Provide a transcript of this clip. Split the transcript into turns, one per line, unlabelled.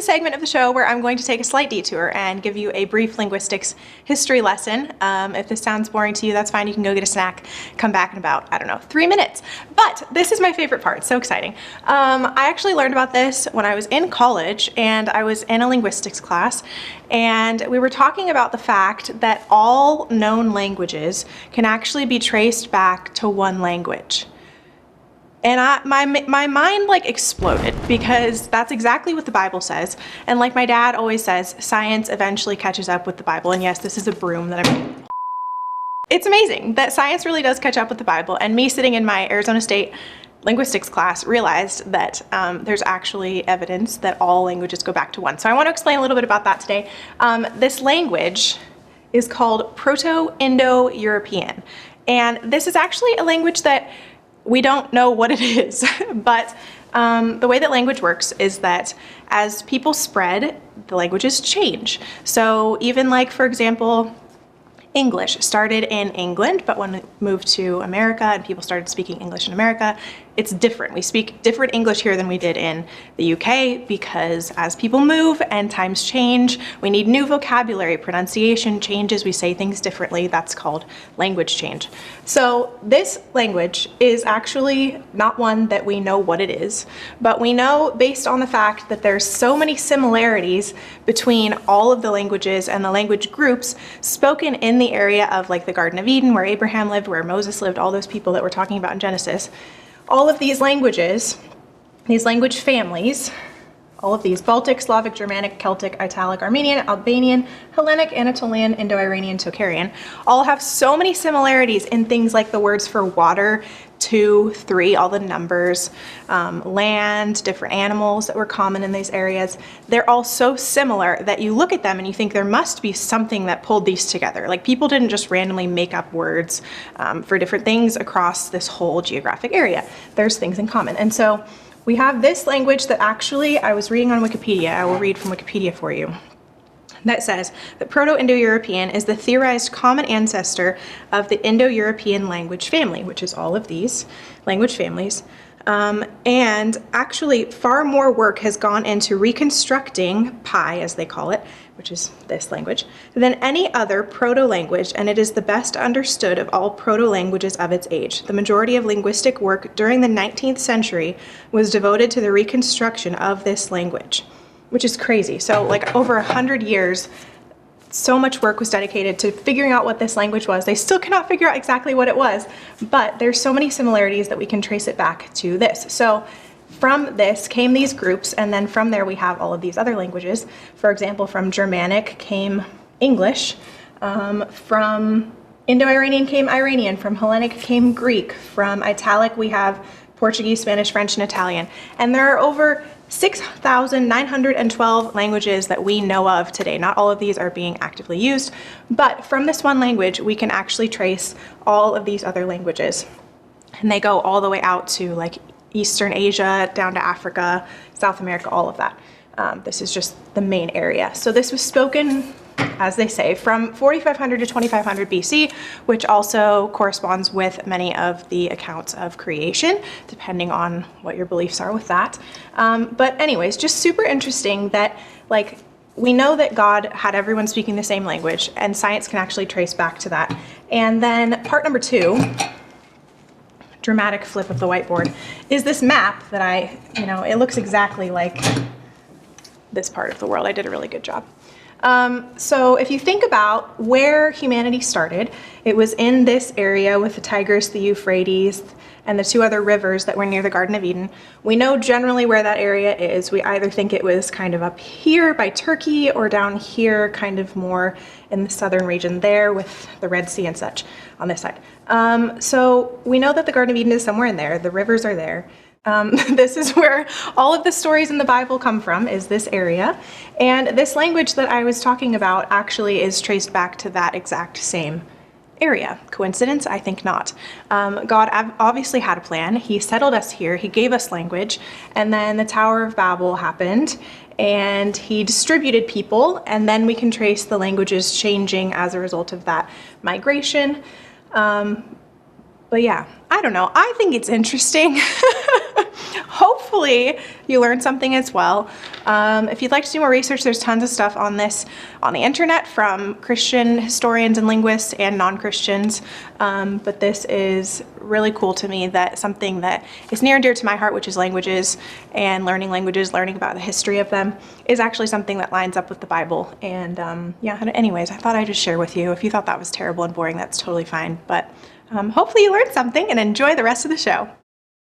segment of the show where I'm going to take a slight detour and give you a brief linguistics history lesson. If this sounds boring to you, that's fine. You can go get a snack, come back in about, I don't know, 3 minutes. But this is my favorite part. It's so exciting. I actually learned about this when I was in college, and I was in a linguistics class, and we were talking about the fact that all known languages can actually be traced back to one language. And my mind like exploded, because that's exactly what the Bible says. And like my dad always says, science eventually catches up with the Bible. And yes, this is a broom that I'm... It's amazing that science really does catch up with the Bible. And me sitting in my Arizona State linguistics class realized that there's actually evidence that all languages go back to one. So I want to explain a little bit about that today. This language is called Proto IndoEuropean. And this is actually a language that we don't know what it is, but the way that language works is that as people spread, the languages change. So even like, for example, English started in England, but when it moved to America and people started speaking English in America, it's different. We speak different English here than we did in the UK, because as people move and times change, we need new vocabulary, pronunciation changes, we say things differently. That's called language change. So this language is actually not one that we know what it is, but we know based on the fact that there's so many similarities between all of the languages and the language groups spoken in the area of like the Garden of Eden, where Abraham lived, where Moses lived, all those people that we're talking about in Genesis. All of these languages, these language families, all of these Baltic, Slavic, Germanic, Celtic, Italic, Armenian, Albanian, Hellenic, Anatolian, Indo-Iranian, Tocharian, all have so many similarities in things like the words for water, 2, 3, all the numbers, land, different animals that were common in these areas. They're all so similar that you look at them and you think there must be something that pulled these together. Like people didn't just randomly make up words for different things across this whole geographic area. There's things in common. And so we have this language that actually I was reading on Wikipedia. I will read from Wikipedia for you. That says that Proto IndoEuropean is the theorized common ancestor of the Indo-European language family, which is all of these language families. And actually far more work has gone into reconstructing Pi, as they call it, which is this language, than any other proto-language, and it is the best understood of all proto-languages of its age. The majority of linguistic work during the 19th century was devoted to the reconstruction of this language, which is crazy. So like over 100 years, so much work was dedicated to figuring out what this language was. They still cannot figure out exactly what it was, but there's so many similarities that we can trace it back to this. So from this came these groups, and then from there we have all of these other languages. For example, from Germanic came English, from Indo-Iranian came Iranian, from Hellenic came Greek, from Italic we have Portuguese, Spanish, French, and Italian. And there are over 6,912 languages that we know of today. Not all of these are being actively used, but from this one language, we can actually trace all of these other languages. And they go all the way out to like Eastern Asia, down to Africa, South America, all of that. This is just the main area. So this was spoken, as they say, from 4,500 to 2,500 BC, which also corresponds with many of the accounts of creation, depending on what your beliefs are with that. But anyways, just super interesting that like we know that God had everyone speaking the same language, and science can actually trace back to that. And then part number 2, dramatic flip of the whiteboard, is this map that it looks exactly like this part of the world. I did a really good job. So if you think about where humanity started, it was in this area with the Tigris, the Euphrates, and the 2 other rivers that were near the Garden of Eden. We know generally where that area is. We either think it was kind of up here by Turkey, or down here kind of more in the southern region there with the Red Sea and such on this side. So we know that the Garden of Eden is somewhere in there. The rivers are there. This is where all of the stories in the Bible come from, is this area. And this language that I was talking about actually is traced back to that exact same area. Coincidence? I think not. God obviously had a plan. He settled us here. He gave us language. And then the Tower of Babel happened, and he distributed people, and then we can trace the languages changing as a result of that migration. But yeah, I don't know. I think it's interesting. Hopefully you learned something as well. If you'd like to do more research, there's tons of stuff on this on the internet from Christian historians and linguists and non-Christians. But this is really cool to me, that something that is near and dear to my heart, which is languages and learning languages, learning about the history of them, is actually something that lines up with the Bible. And yeah, anyways, I thought I'd just share with you. If you thought that was terrible and boring, that's totally fine. But hopefully you learned something, and enjoy the rest of the show.